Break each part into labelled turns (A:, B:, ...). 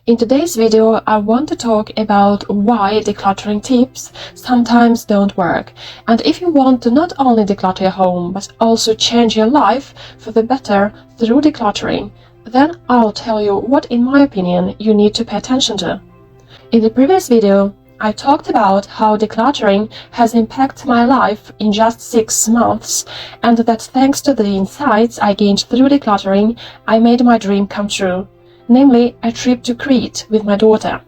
A: In today's video, I want to talk about why decluttering tips sometimes don't work, and if you want to not only declutter your home but also change your life for the better through decluttering, then I'll tell you what, in my opinion, you need to pay attention to. In the previous video, I talked about how decluttering has impacted my life in just 6 months, and that thanks to the insights I gained through decluttering, I made my dream come true. Namely, a trip to Crete with my daughter.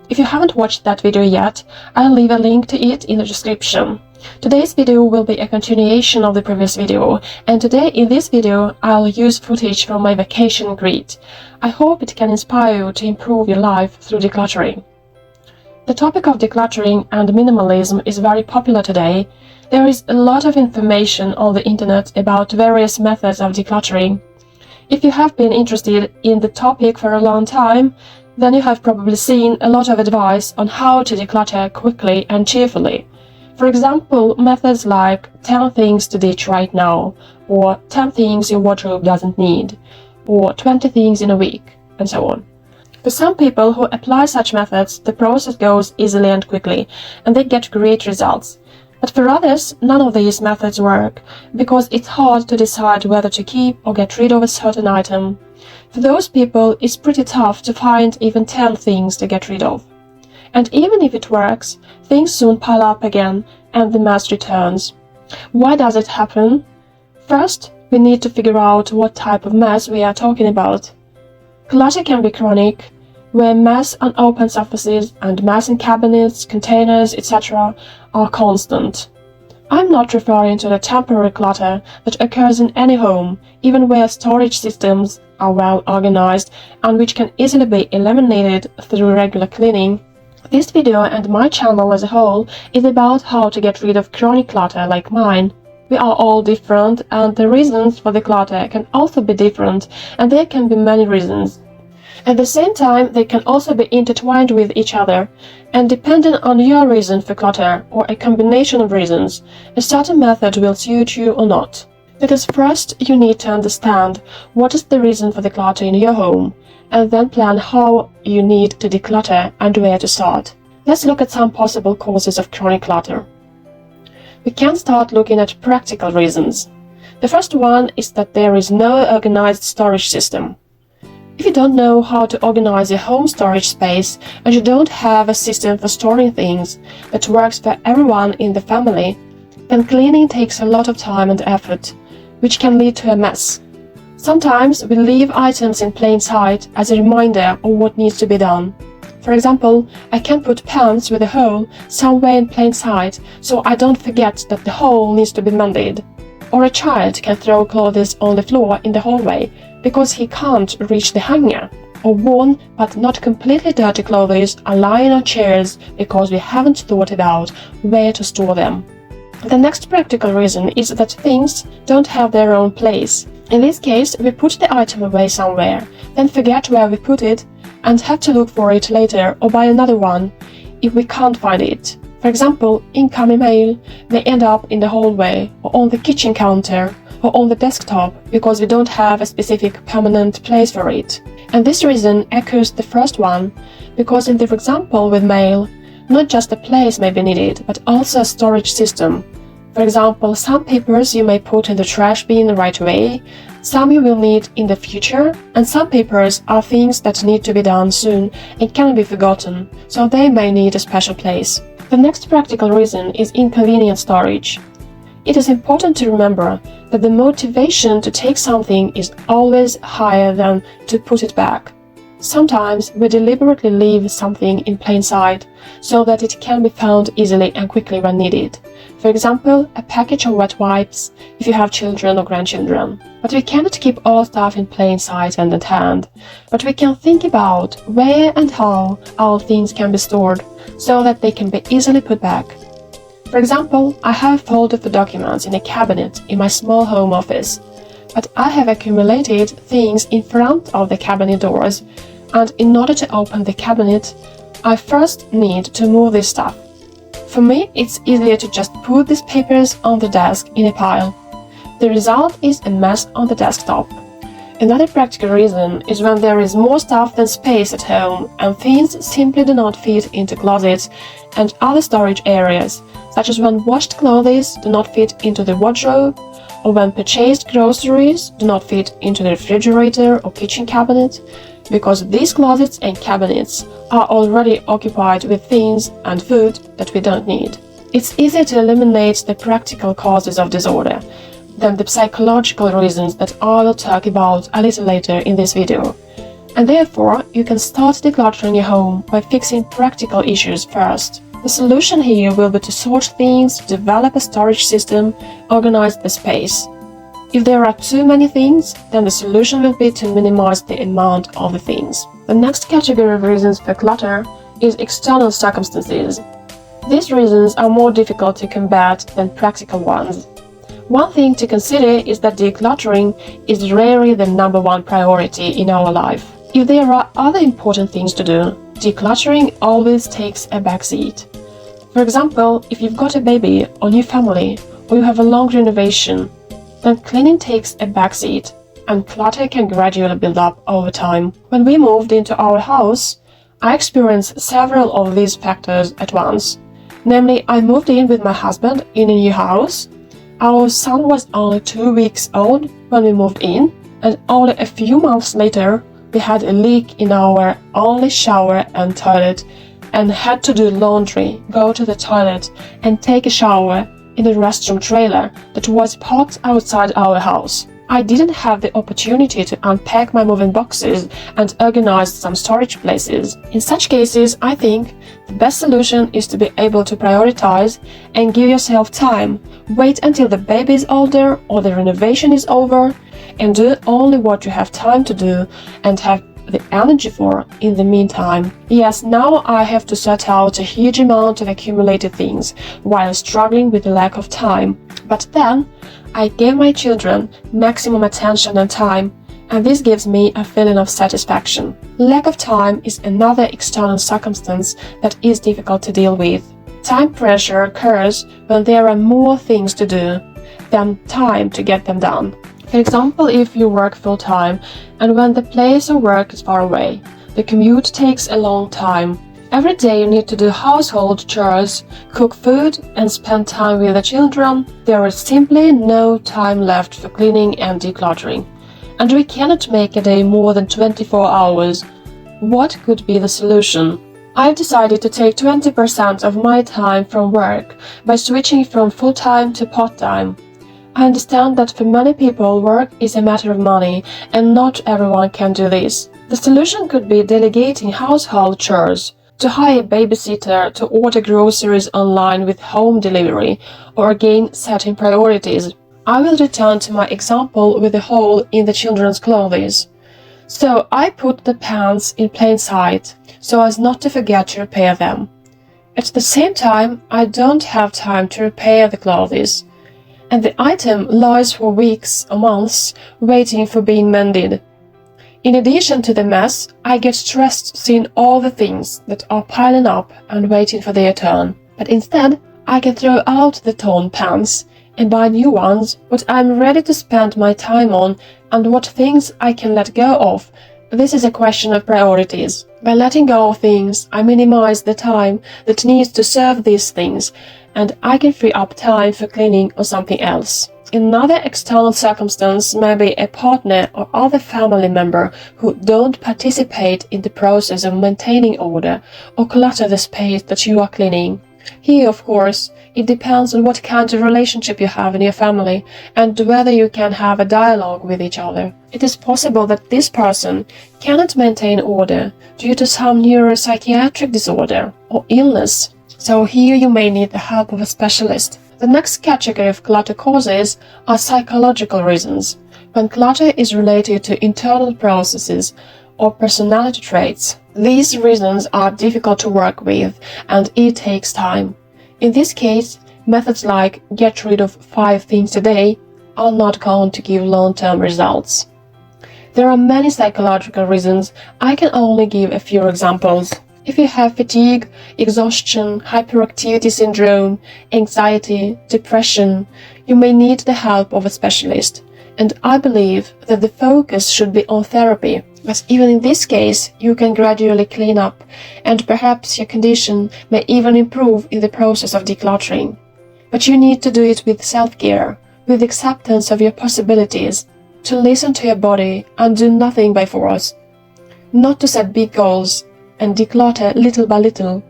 A: If you haven't watched that video yet, I'll leave a link to it in the description. Today's video will be a continuation of the previous video, and today in this video I'll use footage from my vacation in Crete. I hope it can inspire you to improve your life through decluttering. The topic of decluttering and minimalism is very popular today. There is a lot of information on the internet about various methods of decluttering. If you have been interested in the topic for a long time, then you have probably seen a lot of advice on how to declutter quickly and cheerfully. For example, methods like 10 things to ditch right now, or 10 things your wardrobe doesn't need, or 20 things in a week, and so on. For some people who apply such methods, the process goes easily and quickly, and they get great results. But for others, none of these methods work, because it's hard to decide whether to keep or get rid of a certain item. For those people, it's pretty tough to find even 10 things to get rid of. And even if it works, things soon pile up again and the mess returns. Why does it happen? First, we need to figure out what type of mess we are talking about. Clutter can be chronic, where mess on open surfaces and mess in cabinets, containers, etc. are constant. I'm not referring to the temporary clutter that occurs in any home, even where storage systems are well organized and which can easily be eliminated through regular cleaning. This video and my channel as a whole is about how to get rid of chronic clutter like mine. We are all different, and the reasons for the clutter can also be different, and there can be many reasons. At the same time, they can also be intertwined with each other, and depending on your reason for clutter, or a combination of reasons, a certain method will suit you or not. Because first, you need to understand what is the reason for the clutter in your home, and then plan how you need to declutter and where to start. Let's look at some possible causes of chronic clutter. We can start looking at practical reasons. The first one is that there is no organized storage system. If you don't know how to organize your home storage space and you don't have a system for storing things that works for everyone in the family, then cleaning takes a lot of time and effort, which can lead to a mess. Sometimes we leave items in plain sight as a reminder of what needs to be done. For example, I can put pants with a hole somewhere in plain sight so I don't forget that the hole needs to be mended. Or a child can throw clothes on the floor in the hallway because he can't reach the hanger, or worn but not completely dirty clothes are lying on chairs because we haven't thought about where to store them. The next practical reason is that things don't have their own place. In this case, we put the item away somewhere, then forget where we put it, and have to look for it later or buy another one if we can't find it. For example, incoming mail may end up in the hallway, or on the kitchen counter, or on the desktop because we don't have a specific permanent place for it. And this reason echoes the first one, because in the example with mail, not just a place may be needed, but also a storage system. For example, some papers you may put in the trash bin right away, some you will need in the future, and some papers are things that need to be done soon and cannot be forgotten, so they may need a special place. The next practical reason is inconvenient storage. It is important to remember that the motivation to take something is always higher than to put it back. Sometimes we deliberately leave something in plain sight so that it can be found easily and quickly when needed. For example, a package of wet wipes if you have children or grandchildren. But we cannot keep all stuff in plain sight and at hand. But we can think about where and how our things can be stored so that they can be easily put back. For example, I have a folder for documents in a cabinet in my small home office, but I have accumulated things in front of the cabinet doors, and in order to open the cabinet, I first need to move this stuff. For me, it's easier to just put these papers on the desk in a pile. The result is a mess on the desktop. Another practical reason is when there is more stuff than space at home and things simply do not fit into closets and other storage areas, such as when washed clothes do not fit into the wardrobe, or when purchased groceries do not fit into the refrigerator or kitchen cabinet, because these closets and cabinets are already occupied with things and food that we don't need. It's easier to eliminate the practical causes of disorder than the psychological reasons that I will talk about a little later in this video. And therefore, you can start decluttering your home by fixing practical issues first. The solution here will be to sort things, develop a storage system, organize the space. If there are too many things, then the solution will be to minimize the amount of the things. The next category of reasons for clutter is external circumstances. These reasons are more difficult to combat than practical ones. One thing to consider is that decluttering is rarely the number one priority in our life. If there are other important things to do, decluttering always takes a backseat. For example, if you've got a baby or new family, or you have a long renovation, then cleaning takes a backseat, and clutter can gradually build up over time. When we moved into our house, I experienced several of these factors at once. Namely, I moved in with my husband in a new house. Our son was only 2 weeks old when we moved in, and only a few months later, we had a leak in our only shower and toilet and had to do laundry, go to the toilet, and take a shower in a restroom trailer that was parked outside our house. I didn't have the opportunity to unpack my moving boxes and organize some storage places. In such cases, I think the best solution is to be able to prioritize and give yourself time. Wait until the baby is older or the renovation is over, and do only what you have time to do and have the energy for in the meantime. Yes, now I have to sort out a huge amount of accumulated things while struggling with the lack of time. But then, I gave my children maximum attention and time, and this gives me a feeling of satisfaction. Lack of time is another external circumstance that is difficult to deal with. Time pressure occurs when there are more things to do than time to get them done. For example, if you work full-time and when the place of work is far away, the commute takes a long time. Every day you need to do household chores, cook food, and spend time with the children. There is simply no time left for cleaning and decluttering. And we cannot make a day more than 24 hours. What could be the solution? I've decided to take 20% of my time from work by switching from full-time to part-time. I understand that for many people work is a matter of money and not everyone can do this. The solution could be delegating household chores, to hire a babysitter, to order groceries online with home delivery, or again setting priorities. I will return to my example with the hole in the children's clothes. So I put the pants in plain sight so as not to forget to repair them. At the same time, I don't have time to repair the clothes, and the item lies for weeks or months waiting for being mended. In addition to the mess, I get stressed seeing all the things that are piling up and waiting for their turn. But instead, I can throw out the torn pants and buy new ones, what I'm ready to spend my time on and what things I can let go of. This is a question of priorities. By letting go of things, I minimize the time that needs to serve these things, and I can free up time for cleaning or something else. Another external circumstance may be a partner or other family member who don't participate in the process of maintaining order or clutter the space that you are cleaning. Here, of course, it depends on what kind of relationship you have in your family and whether you can have a dialogue with each other. It is possible that this person cannot maintain order due to some neuropsychiatric disorder or illness. So here you may need the help of a specialist. The next category of clutter causes are psychological reasons, when clutter is related to internal processes or personality traits. These reasons are difficult to work with and it takes time. In this case, methods like get rid of 5 things a day are not going to give long-term results. There are many psychological reasons. I can only give a few examples. If you have fatigue, exhaustion, hyperactivity syndrome, anxiety, depression, you may need the help of a specialist. And I believe that the focus should be on therapy, as even in this case you can gradually clean up, and perhaps your condition may even improve in the process of decluttering. But you need to do it with self-care, with acceptance of your possibilities, to listen to your body and do nothing by force, not to set big goals and declutter little by little.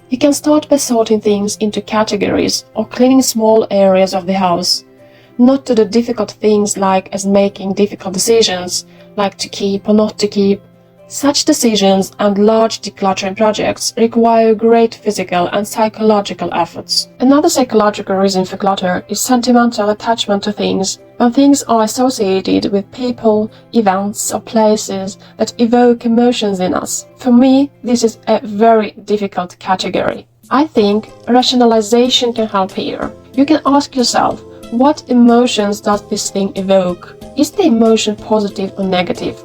A: You can start by sorting things into categories or cleaning small areas of the house, not to do difficult things like as making difficult decisions, like to keep or not to keep. Such decisions and large decluttering projects require great physical and psychological efforts. Another psychological reason for clutter is sentimental attachment to things, when things are associated with people, events or places that evoke emotions in us. For me, this is a very difficult category. I think rationalization can help here. You can ask yourself, what emotions does this thing evoke? Is the emotion positive or negative?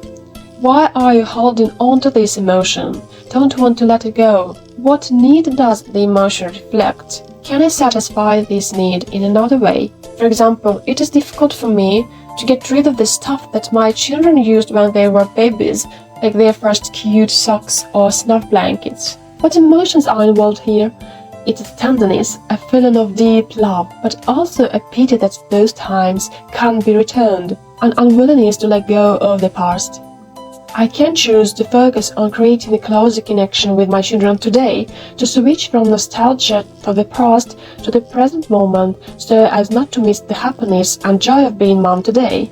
A: Why are you holding on to this emotion? Don't want to let it go? What need does the emotion reflect? Can I satisfy this need in another way? For example, it is difficult for me to get rid of the stuff that my children used when they were babies, like their first cute socks or snuff blankets. What emotions are involved here? It is tenderness, a feeling of deep love, but also a pity that those times can't be returned, an unwillingness to let go of the past. I can choose to focus on creating a closer connection with my children today, to switch from nostalgia for the past to the present moment so as not to miss the happiness and joy of being mom today.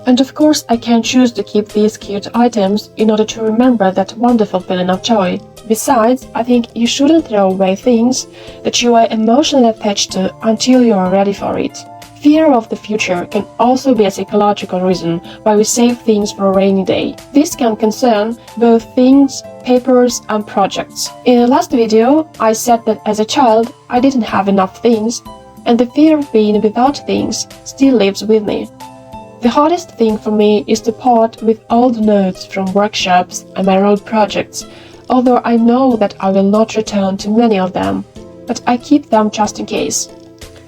A: And of course I can choose to keep these cute items in order to remember that wonderful feeling of joy. Besides, I think you shouldn't throw away things that you are emotionally attached to until you are ready for it. Fear of the future can also be a psychological reason why we save things for a rainy day. This can concern both things, papers and projects. In the last video, I said that as a child, I didn't have enough things, and the fear of being without things still lives with me. The hardest thing for me is to part with old notes from workshops and my road projects, although I know that I will not return to many of them, but I keep them just in case.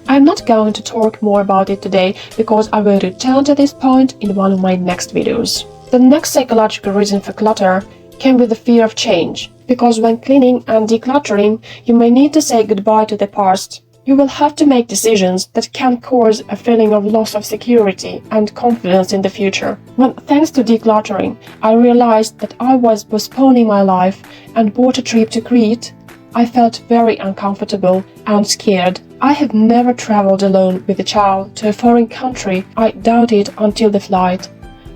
A: I'm not going to talk more about it today because I will return to this point in one of my next videos. The next psychological reason for clutter can be the fear of change, because when cleaning and decluttering, you may need to say goodbye to the past. You will have to make decisions that can cause a feeling of loss of security and confidence in the future. When, thanks to decluttering, I realized that I was postponing my life and bought a trip to Crete, I felt very uncomfortable and scared. I have never traveled alone with a child to a foreign country. I doubted until the flight.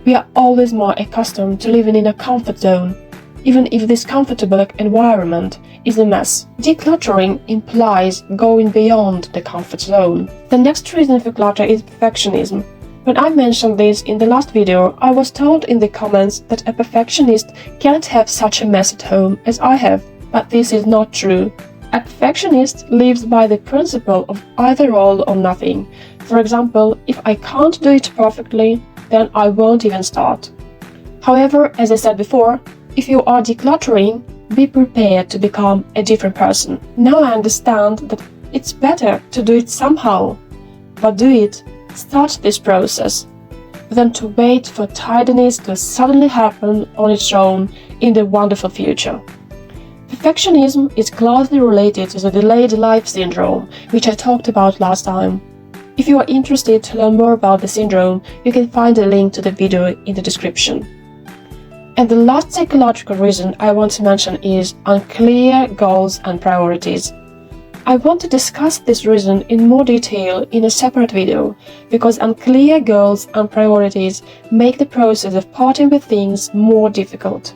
A: We are always more accustomed to living in a comfort zone, even if this comfortable environment is a mess. Decluttering implies going beyond the comfort zone. The next reason for clutter is perfectionism. When I mentioned this in the last video, I was told in the comments that a perfectionist can't have such a mess at home as I have. But this is not true. A perfectionist lives by the principle of either all or nothing. For example, if I can't do it perfectly, then I won't even start. However, as I said before, if you are decluttering, be prepared to become a different person. Now I understand that it's better to do it somehow, but do it, start this process, than to wait for tidiness to suddenly happen on its own in the wonderful future. Perfectionism is closely related to the delayed life syndrome, which I talked about last time. If you are interested to learn more about the syndrome, you can find a link to the video in the description. And the last psychological reason I want to mention is unclear goals and priorities. I want to discuss this reason in more detail in a separate video, because unclear goals and priorities make the process of parting with things more difficult.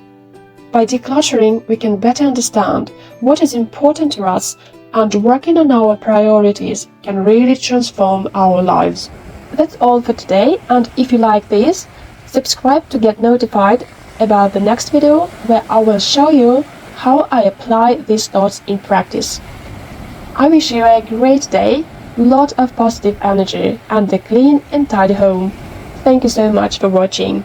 A: By decluttering, we can better understand what is important to us, and working on our priorities can really transform our lives. That's all for today, and if you like this, subscribe to get notified about the next video where I will show you how I apply these thoughts in practice. I wish you a great day, lot of positive energy and a clean and tidy home. Thank you so much for watching.